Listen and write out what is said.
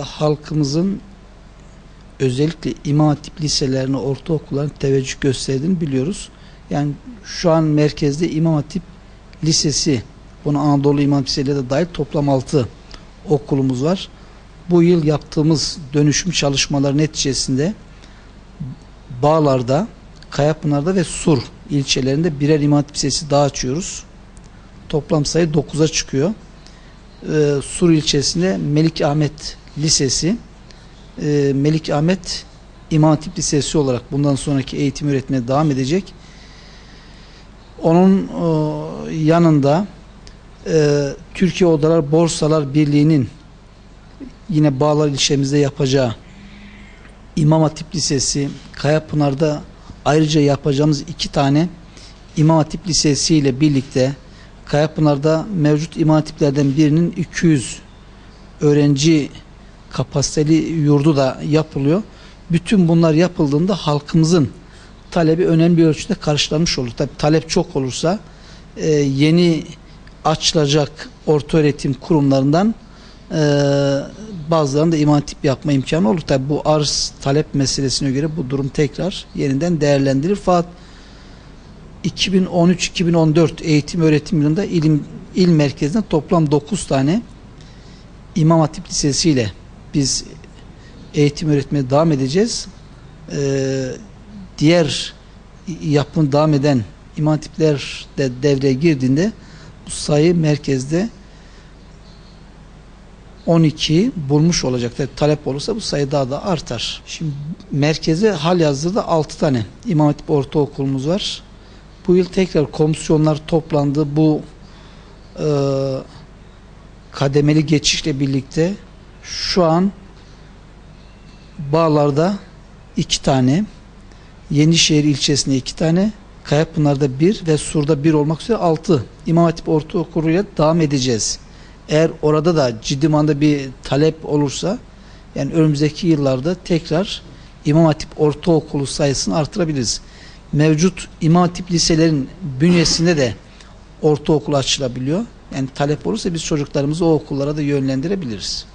Halkımızın özellikle İmam Hatip liselerine, ortaokullarına teveccüh gösterdiğini biliyoruz. Yani şu an merkezde İmam Hatip Lisesi, bunu Anadolu İmam Hatip Liseleri de dahil toplam 6 okulumuz var. Bu yıl yaptığımız dönüşüm çalışmaları neticesinde Bağlar'da, Kayapınar'da ve Sur ilçelerinde birer İmam Hatip Lisesi daha açıyoruz. Toplam sayı 9'a çıkıyor. Sur ilçesinde Melik Ahmet Lisesi, Melik Ahmet İmam Hatip Lisesi olarak bundan sonraki eğitim öğretmeye devam edecek. Onun yanında Türkiye Odalar Borsalar Birliği'nin yine Bağlar ilçemizde yapacağı İmam Hatip Lisesi, Kayapınar'da ayrıca yapacağımız 2 tane İmam Hatip Lisesi ile birlikte Kayapınar'da mevcut İmam Hatiplerden birinin 200 öğrenci kapasiteli yurdu da yapılıyor. Bütün bunlar yapıldığında halkımızın talebi önemli bir ölçüde karşılanmış olur. Tabii talep çok olursa yeni açılacak ortaöğretim kurumlarından bazılarında İmam Hatip yapma imkanı olur. Tabii bu arz talep meselesine göre bu durum tekrar yeniden değerlendirilir. Fakat 2013-2014 eğitim öğretim yılında il merkezinde toplam 9 tane İmam Hatip Lisesi ile biz eğitim öğretmeye devam edeceğiz. Diğer yapım devam eden İmam Hatipler de devreye girdiğinde bu sayı merkezde 12 bulmuş olacak. Tabii talep olursa bu sayı daha da artar. Şimdi merkeze halihazırda 6 tane İmam Hatip ortaokulumuz var. Bu yıl tekrar komisyonlar toplandı. Bu kademeli geçişle birlikte şu an Bağlar'da 2 tane, Yenişehir ilçesinde 2 tane, Kayapınar'da 1 ve Sur'da 1 olmak üzere 6 İmam Hatip ortaokuluyla devam edeceğiz. Eğer orada da ciddi manada bir talep olursa, yani önümüzdeki yıllarda tekrar İmam Hatip ortaokulu sayısını artırabiliriz. Mevcut İmam Hatip liselerin bünyesinde de ortaokul açılabiliyor. Yani talep olursa biz çocuklarımızı o okullara da yönlendirebiliriz.